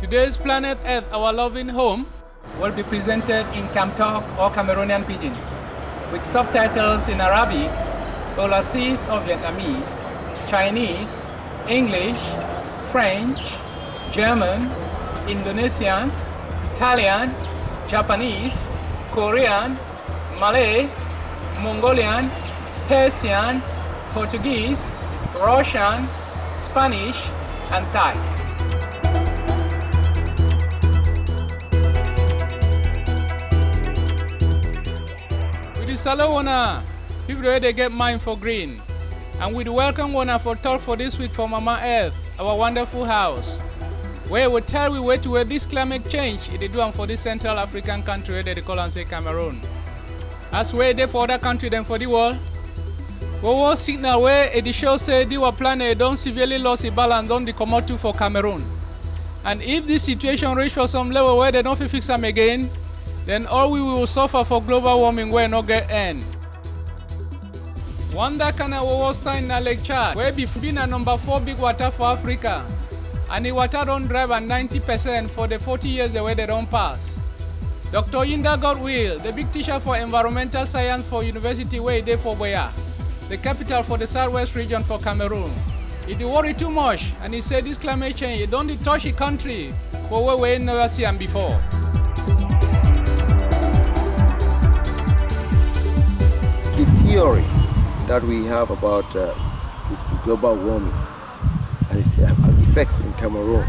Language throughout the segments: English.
Today's Planet Earth, our loving home, will be presented in Kamtok or Cameroonian Pidgin, with subtitles in Arabic, overseas or Vietnamese, Chinese, English, French, German, Indonesian, Italian, Japanese, Korean, Malay, Mongolian, Persian, Portuguese, Russian, Spanish, and Thai. with the salon owner, people where they get mind for green. And we welcome owner for talk for this week for Mama Earth, our wonderful house, where we tell we where to where this climate change it do for this Central African country where they call and say Cameroon. As where they for other country than for the world. We will signal where it show say the planet don't severely lost the balance on the commodity for Cameroon. And if this situation reach for some level where they don't fix them again, then all we will suffer for global warming where no get end. Wanda Kana was signed na Lake Chad, where been a number 4 big water for Africa. And the water don't drive at 90% for the 40 years the way they don't pass. Dr. Yinda Godwill, the big teacher for environmental science for University where they for Boya, the capital for the southwest region for Cameroon. He do worry too much, and he said this climate change, it don't touch the country for where we never see them before. The theory that we have about global warming and its effects in Cameroon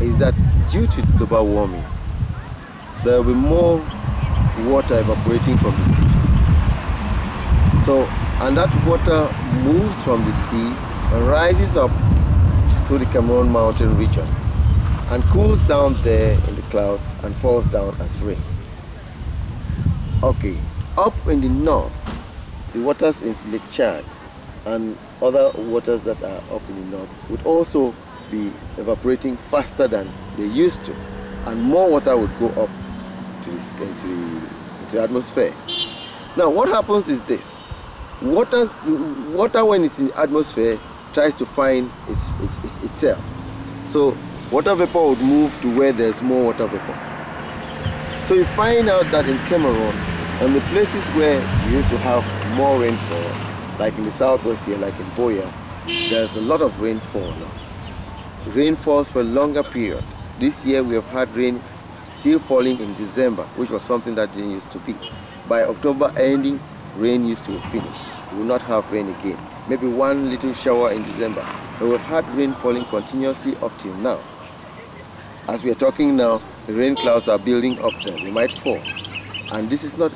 is that due to global warming, there will be more water evaporating from the sea. So, and that water moves from the sea and rises up to the Cameroon mountain region and cools down there in the clouds and falls down as rain. Okay, up in the north, the waters in Lake Chad and other waters that are up in the north would also be evaporating faster than they used to, and more water would go up to the atmosphere. Now what happens is this: water when it's in the atmosphere tries to find itself. So water vapor would move to where there's more water vapor. So you find out that in Cameroon, and the places where we used to have more rainfall, like in the southwest here, like in Boya, there's a lot of rainfall now. Rain falls for a longer period. This year we have had rain still falling in December, which was something that didn't used to be. By October ending, rain used to finish. We will not have rain again. Maybe one little shower in December. But we've had rain falling continuously up till now. As we are talking now, the rain clouds are building up there. They might fall. And this is not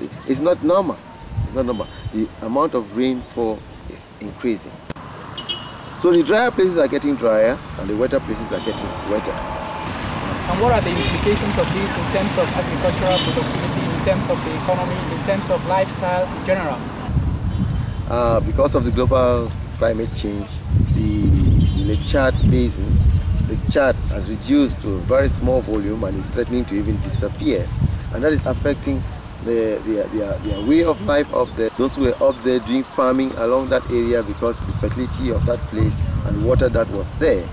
normal. It's not normal. The amount of rainfall is increasing. So the drier places are getting drier and the wetter places are getting wetter. And what are the implications of this in terms of agricultural productivity, in terms of the economy, in terms of lifestyle in general? Because of the global climate change, the Lake Chad basin, Lake Chad has reduced to a very small volume and is threatening to even disappear. And that is affecting their way of life up there. Those who were up there doing farming along that area, because the fertility of that place and water that was there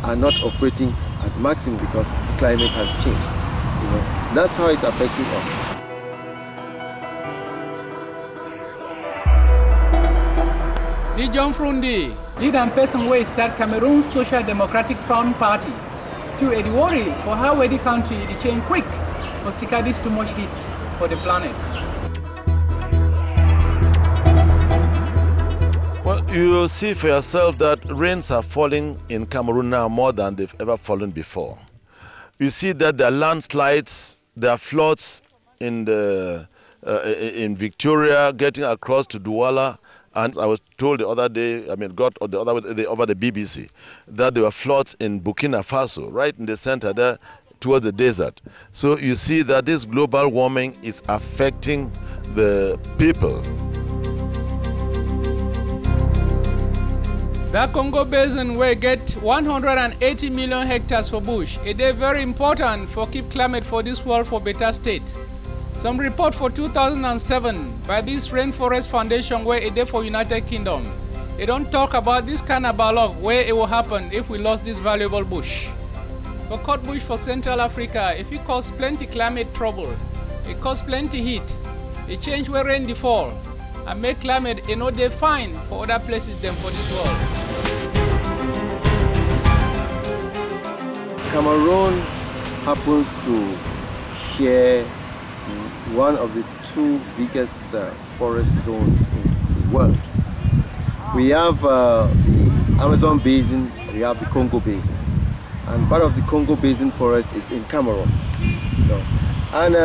are not operating at maximum because the climate has changed. You know, that's how it's affecting us. The John Frundi, lead and person way start Cameroon's Social Democratic Front Party to a worry for how the country the change quick or this too much heat for the planet. Well, you see for yourself that rains are falling in Cameroon now more than they've ever fallen before. You see that there are landslides, there are floods in Victoria, getting across to Douala. And I was told the other day, over the BBC, that there were floods in Burkina Faso, right in the center there, towards the desert. So you see that this global warming is affecting the people. the Congo Basin will get 180 million hectares for bush. It is very important for keep climate for this world for better state. Some report for 2007 by this Rainforest Foundation where it is for United Kingdom. They don't talk about this kind of dialogue where it will happen if we lost this valuable bush. For cut bush for Central Africa, if it cause plenty climate trouble, it cause plenty heat, it change where rain dey fall, and make climate dey fine for other places than for this world. Cameroon happens to share one of the two biggest forest zones in the world. We have the Amazon Basin, we have the Congo Basin. And part of the Congo Basin forest is in Cameroon. And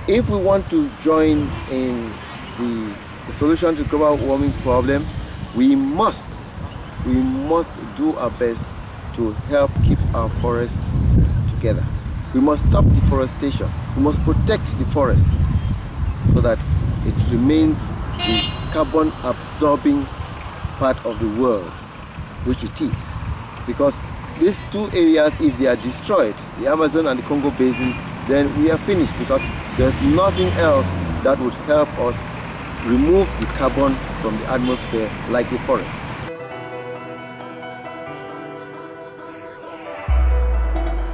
if we want to join in the solution to global warming problem, we must do our best to help keep our forests together. We must stop deforestation. We must protect the forest so that it remains the carbon absorbing part of the world, which it is. Because these two areas, if they are destroyed, the Amazon and the Congo Basin, then we are finished, because there's nothing else that would help us remove the carbon from the atmosphere like the forest.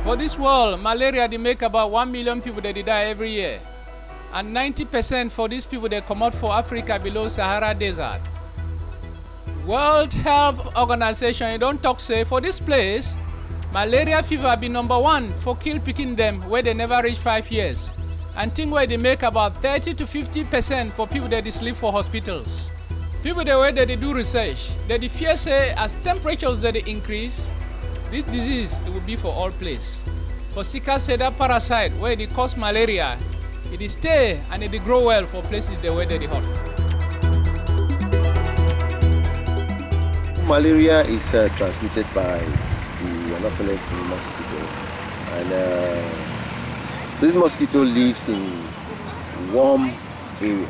For this world, malaria they make about 1 million people that they die every year. And 90% for these people they come out for Africa below Sahara Desert. World Health Organization, you don't talk say, for this place, malaria fever be #1 for kill picking them where they never reach 5 years. And think where they make about 30 to 50% for people that they sleep for hospitals. People the way that they do research, that they fear say as temperatures that they increase, this disease it will be for all place. For Sika said that parasite where they cause malaria, it is stay and it grow well for places the way that they hot. Malaria is transmitted by the Anopheles mosquito, and this mosquito lives in warm areas.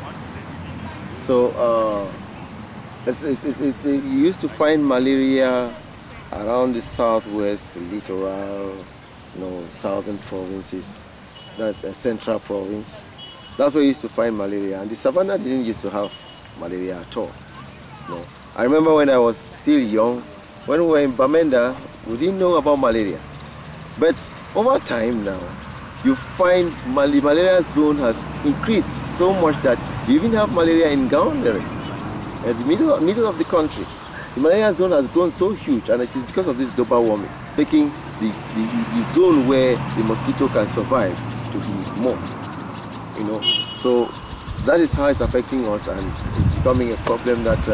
So you used to find malaria around the southwest littoral, southern provinces, that central province. That's where you used to find malaria, and the savannah didn't used to have malaria at all. I remember when I was still young, when we were in Bamenda, we didn't know about malaria. But over time now, you find the malaria zone has increased so much that you even have malaria in Gaundere, at the middle of the country. The malaria zone has grown so huge, and it is because of this global warming, making the zone where the mosquito can survive to be more. So that is how it's affecting us, and it's becoming a problem that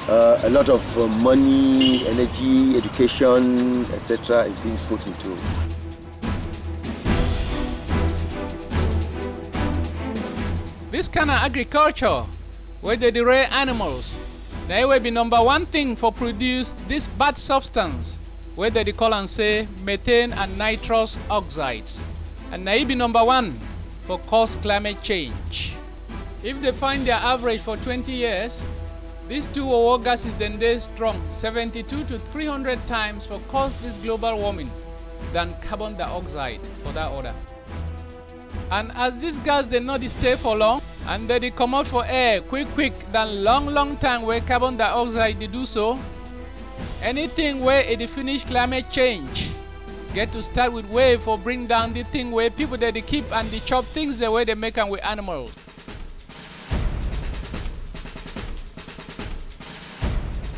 a lot of money, energy, education, etc. is being put into. This kind of agriculture, where they rear animals, they will be #1 thing for produce this bad substance, where they call and say methane and nitrous oxides. And they be #1 for cause climate change. If they find their average for 20 years, these two war gases then they strong 72 to 300 times for cause this global warming than carbon dioxide for that order. And as this gas they not stay for long, and they come out for air quick than long time where carbon dioxide they do so, anything where it finish climate change get to start with way for bring down the thing where people that they keep and they chop things the way they make them with animals.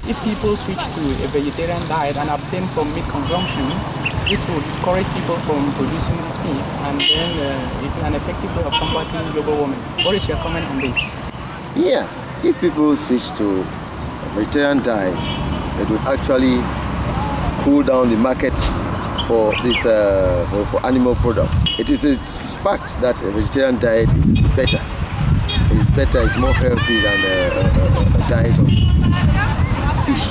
If people switch to a vegetarian diet and abstain from meat consumption, this will discourage people from producing this meat, and then it's an effective way of combating global warming. What is your comment on this? Yeah, if people switch to a vegetarian diet, it would actually cool down the market for this for animal products. It is a fact that a vegetarian diet is better. It is better, it's more healthy than a diet of fish.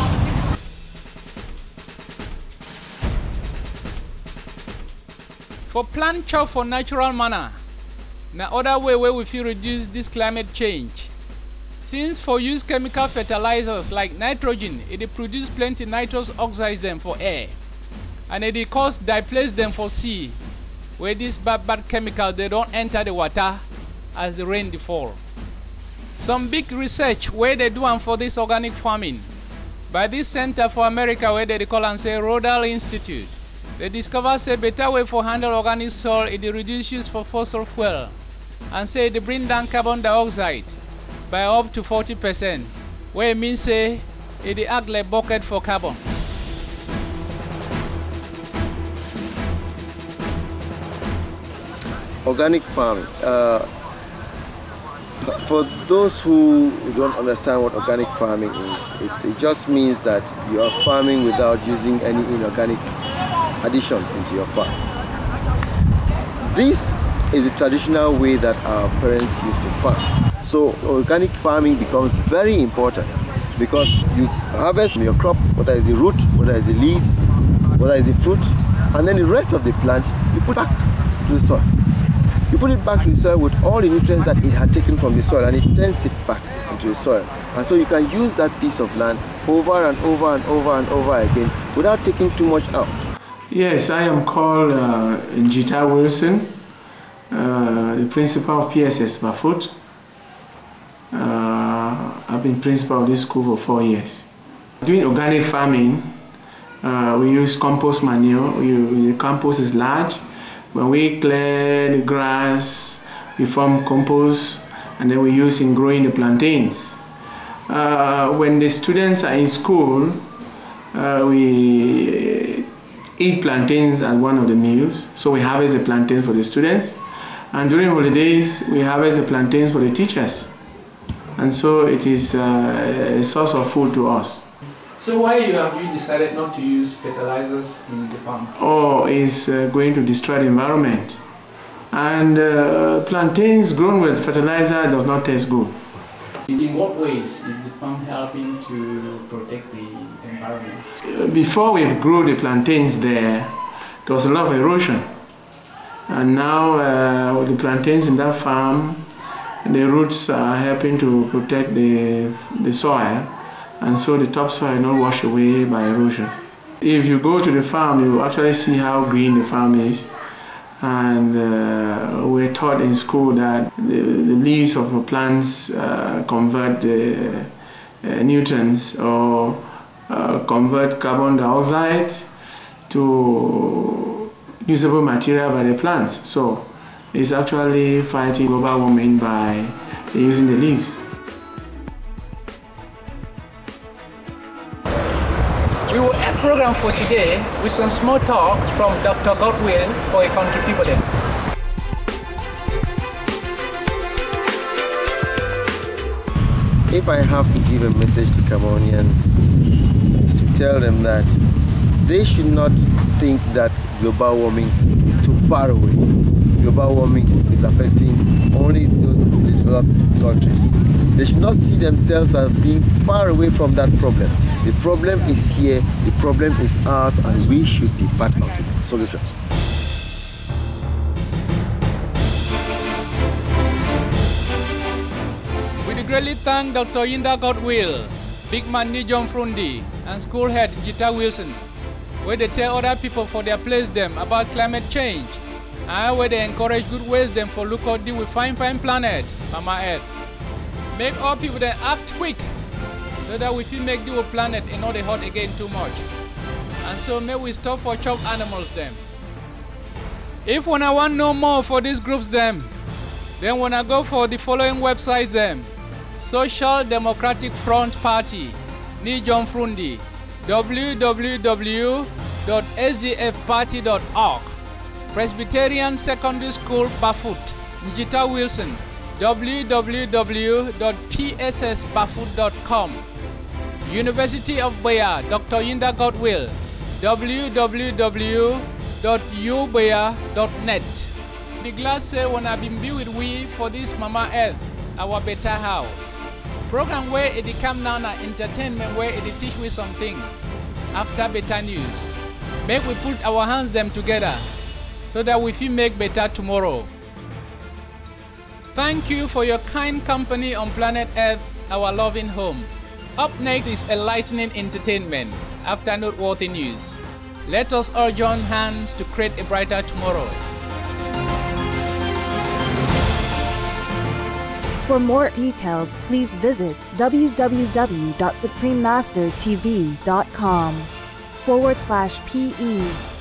For plant chop for natural manner, na other way where we feel reduce this climate change. Since for use chemical fertilizers like nitrogen, it produce plenty nitrous oxides them for air, and it cause displace them for sea, where these bad chemicals they don't enter the water as the rain fall. Some big research where they do and for this organic farming by this Center for America where they call and say Rodal Institute. They discover say better way for handle organic soil is the reduce use for fossil fuel, and say they bring down carbon dioxide by up to 40%, where it means say it act like bucket for carbon. Organic farming. For those who don't understand what organic farming is, it just means that you are farming without using any inorganic additions into your farm. This is the traditional way that our parents used to farm. So organic farming becomes very important because you harvest your crop, whether it's the root, whether it's the leaves, whether it's the fruit, and then the rest of the plant you put back to the soil. You put it back to the soil with all the nutrients that it had taken from the soil, and it turns it back into the soil. And so you can use that piece of land over and over and over and over again without taking too much out. Yes, I am called Yinda Wilson, the principal of PSS Bafut. I've been principal of this school for 4 years. Doing organic farming, we use compost manure. The compost is large. When we clear the grass, we form compost, and then we use in growing the plantains. When the students are in school, we eat plantains at one of the meals. So we harvest the plantains for the students. And during holidays, we harvest the plantains for the teachers. And so it is a source of food to us. So why have you decided not to use fertilizers in the farm? Oh, it's going to destroy the environment. And plantains grown with fertilizer does not taste good. In what ways is the farm helping to protect the environment? Before we grew the plantains there was a lot of erosion. And now with the plantains in that farm, the roots are helping to protect the soil. And so the topsoil is not washed away by erosion. If you go to the farm, you actually see how green the farm is. And we're taught in school that the leaves of the plants convert the nutrients or convert carbon dioxide to usable material by the plants. So it's actually fighting global warming by using the leaves. We will end program for today with some small talk from Dr. Godwill for a country people then. If I have to give a message to Cameroonians, is to tell them that they should not think that global warming is too far away. Global warming is affecting only those developed countries. They should not see themselves as being far away from that problem. The problem is here, the problem is ours, and we should be part of the solution. We greatly thank Dr. Yinda Godwill, Big Man John Frundi, and school head Yinda Wilson, where they tell other people for their place them about climate change, and where they encourage good ways them for look out deal with fine planet, Mama Earth. Make all people then act quick, so that we feel make the planet and not hot again too much. And so may we stop for chop animals them. If wanna want know more for these groups them, then wanna go for the following websites them: Social Democratic Front Party, Ni John Frundi, www.sdfparty.org, Presbyterian Secondary School Bafut, Yinda Wilson, www.pssbafut.com, University of Beya, Dr. Yinda Godwill, www.ubeya.net. The glass say wanna be with we for this Mama Earth, our better house. Program where it come now na entertainment where it teach we something after better news. Make we put our hands them together so that we feel make better tomorrow. Thank you for your kind company on planet Earth, our loving home. Up next is enlightening entertainment after noteworthy news. Let us all join hands to create a brighter tomorrow. For more details, please visit www.suprememastertv.com/PE